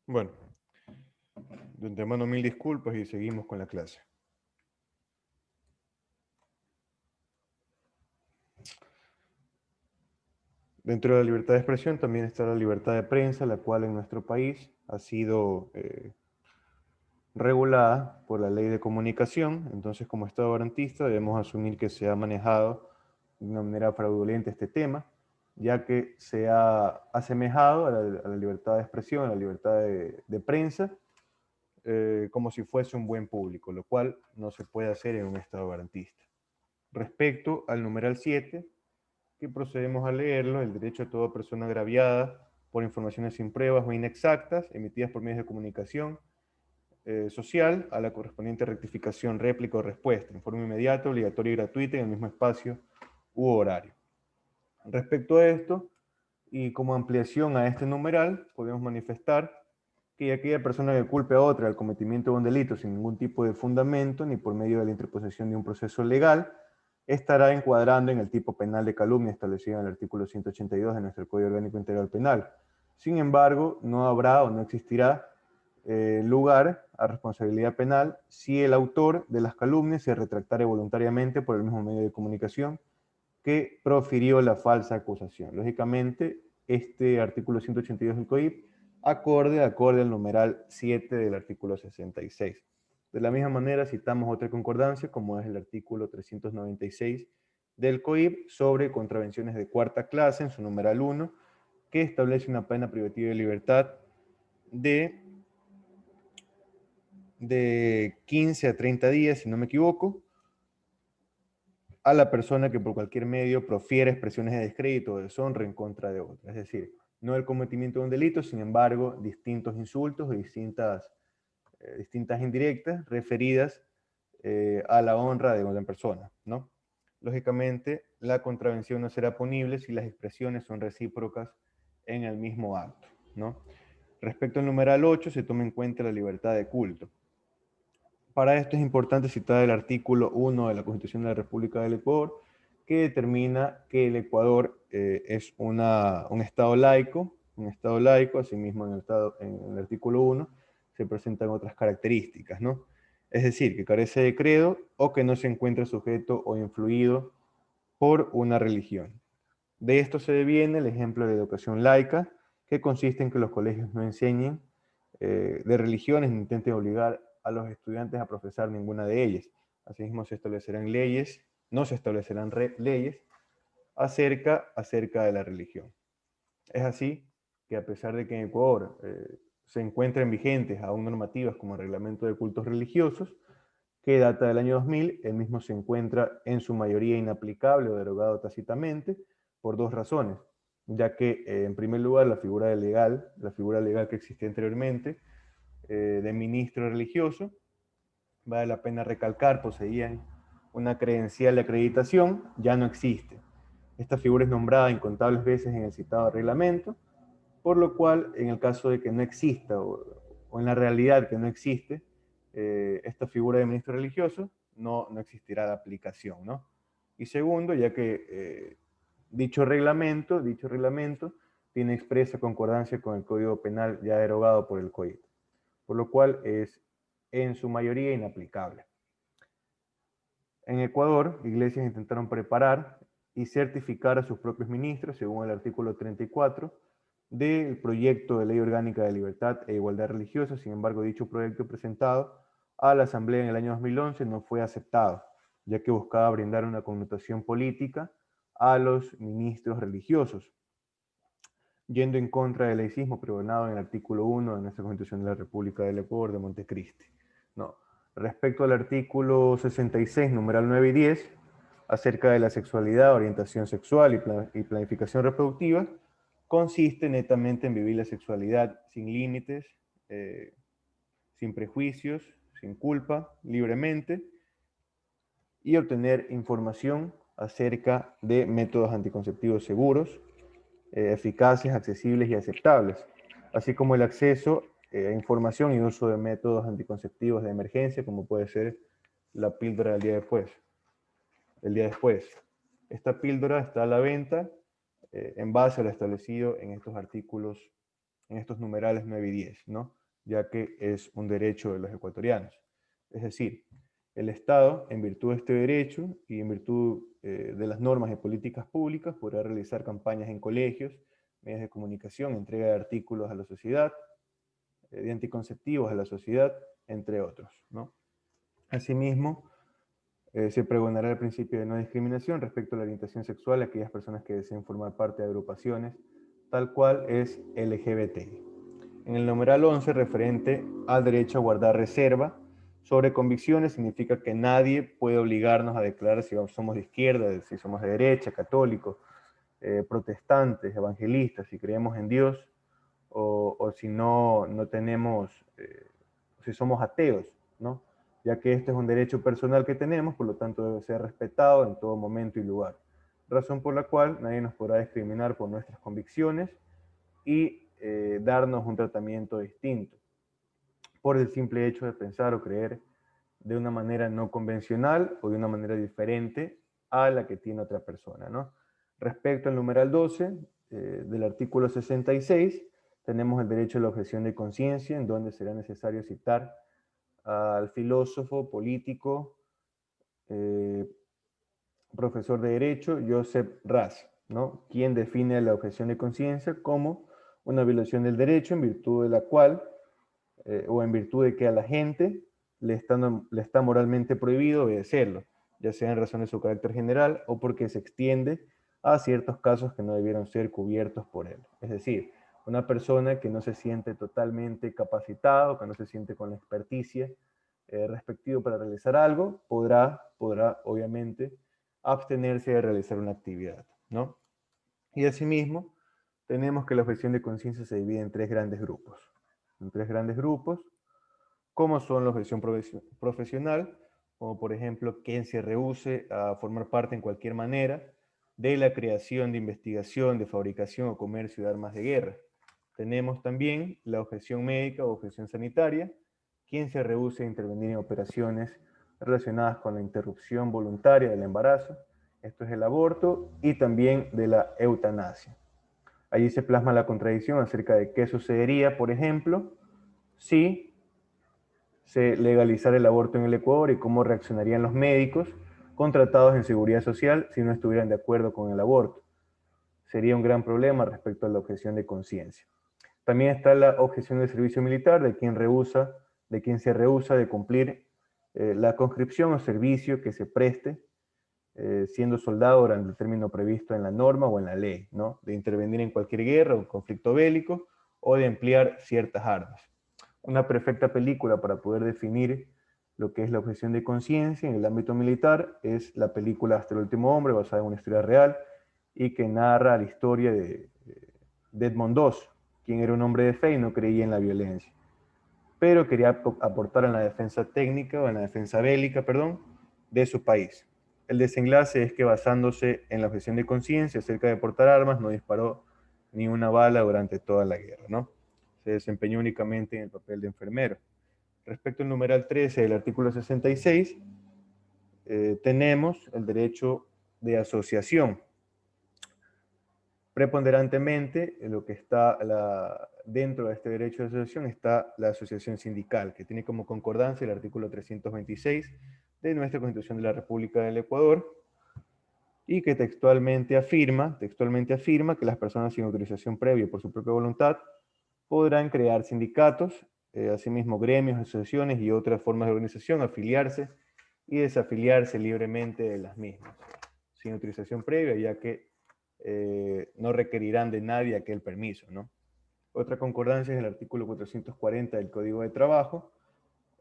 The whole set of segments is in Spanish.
Bueno, de antemano mil disculpas y seguimos con la clase. Dentro de la libertad de expresión también está la libertad de prensa, la cual en nuestro país ha sido regulada por la ley de comunicación. Entonces, como Estado garantista, debemos asumir que se ha manejado de una manera fraudulenta este tema, ya que se ha asemejado a la libertad de expresión, a la libertad de prensa, como si fuese un buen público, lo cual no se puede hacer en un Estado garantista. Respecto al numeral 7, que procedemos a leerlo, el derecho a toda persona agraviada por informaciones sin pruebas o inexactas emitidas por medios de comunicación social a la correspondiente rectificación, réplica o respuesta, en forma inmediata, obligatoria y gratuita en el mismo espacio u horario. Respecto a esto, y como ampliación a este numeral, podemos manifestar que aquella persona que culpe a otra del cometimiento de un delito sin ningún tipo de fundamento, ni por medio de la interposición de un proceso legal, estará encuadrando en el tipo penal de calumnia establecido en el artículo 182 de nuestro Código Orgánico Integral Penal. Sin embargo, no habrá o no existirá lugar a responsabilidad penal si el autor de las calumnias se retractare voluntariamente por el mismo medio de comunicación que profirió la falsa acusación. Lógicamente, este artículo 182 del COIP acorde al numeral 7 del artículo 66. De la misma manera, citamos otra concordancia, como es el artículo 396 del COIP sobre contravenciones de cuarta clase, en su numeral 1, que establece una pena privativa de libertad de 15 a 30 días, si no me equivoco, a la persona que por cualquier medio profiere expresiones de descrédito o deshonra en contra de otra. Es decir, no el cometimiento de un delito, sin embargo, distintos insultos o distintas indirectas referidas a la honra de una persona, ¿no? Lógicamente, la contravención no será punible si las expresiones son recíprocas en el mismo acto, ¿no? Respecto al numeral 8, se toma en cuenta la libertad de culto. Para esto es importante citar el artículo 1 de la Constitución de la República del Ecuador, que determina que el Ecuador es un Estado laico, asimismo en el artículo 1 se presentan otras características, ¿no? Es decir, que carece de credo o que no se encuentra sujeto o influido por una religión. De esto se deviene el ejemplo de educación laica, que consiste en que los colegios no enseñen de religiones ni intenten obligar a los estudiantes a profesar ninguna de ellas. Asimismo, no se establecerán leyes acerca de la religión. Es así que a pesar de que en Ecuador se encuentran vigentes aún normativas como el Reglamento de Cultos Religiosos, que data del año 2000, el mismo se encuentra en su mayoría inaplicable o derogado tácitamente por dos razones, ya que en primer lugar la figura legal que existía anteriormente de ministro religioso, vale la pena recalcar, poseían una credencial de acreditación, ya no existe. Esta figura es nombrada incontables veces en el citado reglamento, por lo cual, en el caso de que no exista, o en la realidad que no existe, esta figura de ministro religioso, no existirá la aplicación, ¿no? Y segundo, ya que dicho reglamento tiene expresa concordancia con el Código Penal ya derogado por el COIP, por lo cual es en su mayoría inaplicable. En Ecuador, iglesias intentaron preparar y certificar a sus propios ministros, según el artículo 34 del proyecto de Ley Orgánica de Libertad e Igualdad Religiosa. Sin embargo, dicho proyecto presentado a la Asamblea en el año 2011 no fue aceptado, ya que buscaba brindar una connotación política a los ministros religiosos, yendo en contra del laicismo pregonado en el artículo 1 de nuestra Constitución de la República del Ecuador de Montecristi. No. Respecto al artículo 66, numeral 9 y 10, acerca de la sexualidad, orientación sexual y planificación reproductiva, consiste netamente en vivir la sexualidad sin límites, sin prejuicios, sin culpa, libremente, y obtener información acerca de métodos anticonceptivos seguros, eficaces, accesibles y aceptables, así como el acceso a información y uso de métodos anticonceptivos de emergencia, como puede ser la píldora el día después. Esta píldora está a la venta en base a lo establecido en estos artículos en estos numerales 9 y 10, ¿no? Ya que es un derecho de los ecuatorianos. Es decir, el Estado, en virtud de este derecho y en virtud de las normas y políticas públicas, podrá realizar campañas en colegios, medios de comunicación, entrega de artículos a la sociedad, de anticonceptivos a la sociedad, entre otros, ¿no? Asimismo, se pregonará el principio de no discriminación respecto a la orientación sexual a aquellas personas que deseen formar parte de agrupaciones, tal cual es LGBTI. En el numeral 11, referente al derecho a guardar reserva sobre convicciones, significa que nadie puede obligarnos a declarar si somos de izquierda, si somos de derecha, católicos, protestantes, evangelistas, si creemos en Dios, o si no tenemos, si somos ateos, ¿no? Ya que este es un derecho personal que tenemos, por lo tanto debe ser respetado en todo momento y lugar. Razón por la cual nadie nos podrá discriminar por nuestras convicciones y darnos un tratamiento distinto por el simple hecho de pensar o creer de una manera no convencional o de una manera diferente a la que tiene otra persona, ¿no? Respecto al numeral 12 del artículo 66, tenemos el derecho a la objeción de conciencia, en donde será necesario citar al filósofo político, eh, profesor de Derecho, Joseph Raz, ¿no? Quien define la objeción de conciencia como una violación del derecho en virtud de la cual, o en virtud de que a la gente le está moralmente prohibido obedecerlo, ya sea en razón de su carácter general o porque se extiende a ciertos casos que no debieron ser cubiertos por él. Es decir, una persona que no se siente totalmente capacitado, que no se siente con la experticia respectivo para realizar algo, podrá obviamente abstenerse de realizar una actividad, ¿no? Y asimismo, tenemos que la objeción de conciencia se divide en tres grandes grupos. En tres grandes grupos, como son la objeción profesional, como por ejemplo, quien se rehúse a formar parte en cualquier manera de la creación, de investigación, de fabricación o comercio de armas de guerra. Tenemos también la objeción médica o objeción sanitaria, quien se rehúse a intervenir en operaciones relacionadas con la interrupción voluntaria del embarazo, esto es el aborto, y también de la eutanasia. Allí se plasma la contradicción acerca de qué sucedería, por ejemplo, si se legalizara el aborto en el Ecuador y cómo reaccionarían los médicos contratados en seguridad social si no estuvieran de acuerdo con el aborto. Sería un gran problema respecto a la objeción de conciencia. También está la objeción del servicio militar, de quien se rehúsa de cumplir la conscripción o servicio que se preste siendo soldado durante el término previsto en la norma o en la ley, ¿no? De intervenir en cualquier guerra o conflicto bélico o de emplear ciertas armas. Una perfecta película para poder definir lo que es la objeción de conciencia en el ámbito militar es la película Hasta el último hombre, basada en una historia real y que narra la historia de Edmond II, quien era un hombre de fe y no creía en la violencia, pero quería aportar en la defensa técnica o en la defensa bélica, perdón, de su país. El desenlace es que basándose en la objeción de conciencia acerca de portar armas, no disparó ni una bala durante toda la guerra, ¿no? Se desempeñó únicamente en el papel de enfermero. Respecto al numeral 13 del artículo 66, tenemos el derecho de asociación. Preponderantemente, lo que está dentro de este derecho de asociación está la asociación sindical, que tiene como concordancia el artículo 326 de nuestra Constitución de la República del Ecuador, y que textualmente afirma que las personas sin autorización previa por su propia voluntad podrán crear sindicatos, asimismo gremios, asociaciones y otras formas de organización, afiliarse y desafiliarse libremente de las mismas, sin autorización previa, ya que no requerirán de nadie aquel permiso, ¿no? Otra concordancia es el artículo 440 del Código de Trabajo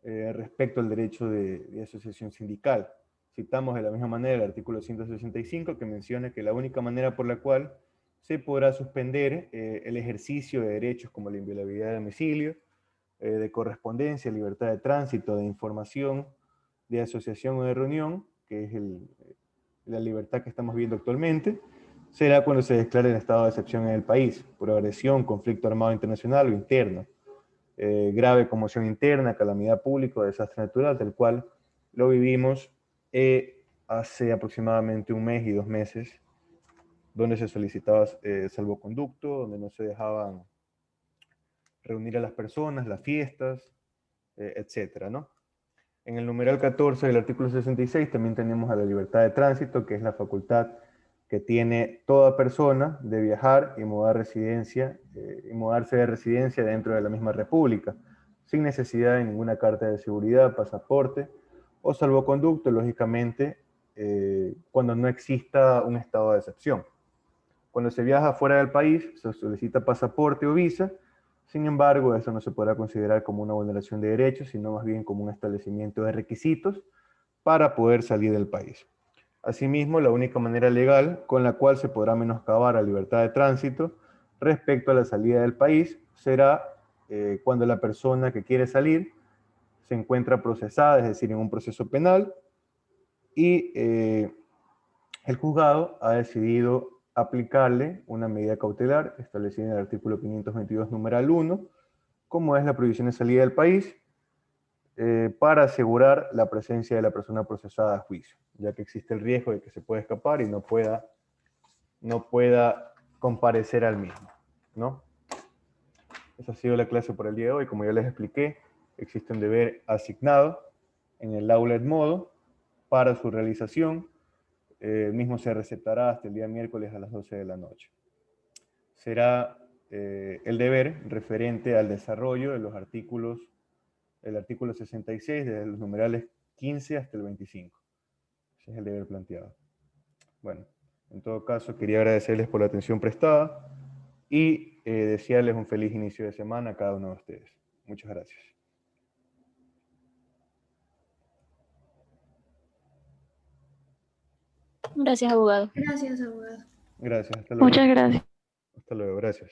respecto al derecho de asociación sindical. Citamos de la misma manera el artículo 165 que menciona que la única manera por la cual se podrá suspender el ejercicio de derechos como la inviolabilidad de domicilio, de correspondencia, libertad de tránsito, de información, de asociación o de reunión, que es la libertad que estamos viendo actualmente, será cuando se declare el estado de excepción en el país, por agresión, conflicto armado internacional o interno, grave conmoción interna, calamidad pública o desastre natural, del cual lo vivimos hace aproximadamente un mes y 2 meses, donde se solicitaba salvoconducto, donde no se dejaban reunir a las personas, las fiestas, etcétera, ¿no? En el numeral 14 del artículo 66 también tenemos a la libertad de tránsito, que es la facultad que tiene toda persona de viajar y y mudarse de residencia dentro de la misma república, sin necesidad de ninguna carta de seguridad, pasaporte o salvoconducto, lógicamente, cuando no exista un estado de excepción. Cuando se viaja fuera del país, se solicita pasaporte o visa. Sin embargo, eso no se podrá considerar como una vulneración de derechos, sino más bien como un establecimiento de requisitos para poder salir del país. Asimismo, la única manera legal con la cual se podrá menoscabar la libertad de tránsito respecto a la salida del país será cuando la persona que quiere salir se encuentra procesada, es decir, en un proceso penal, y el juzgado ha decidido aplicarle una medida cautelar establecida en el artículo 522, numeral 1, como es la prohibición de salida del país, para asegurar la presencia de la persona procesada a juicio, ya que existe el riesgo de que se pueda escapar y no pueda comparecer al mismo, ¿no? Esa ha sido la clase por el día de hoy. Como ya les expliqué, existe un deber asignado en el aula Edmodo para su realización. El mismo se recetará hasta el día miércoles a las 12 de la noche. Será el deber referente al desarrollo de los artículos, el artículo 66, desde los numerales 15 hasta el 25. Ese es el deber planteado. Bueno, en todo caso, quería agradecerles por la atención prestada y desearles un feliz inicio de semana a cada uno de ustedes. Muchas gracias. Gracias, abogado. Gracias, abogado. Gracias, hasta luego. Muchas gracias. Hasta luego, gracias.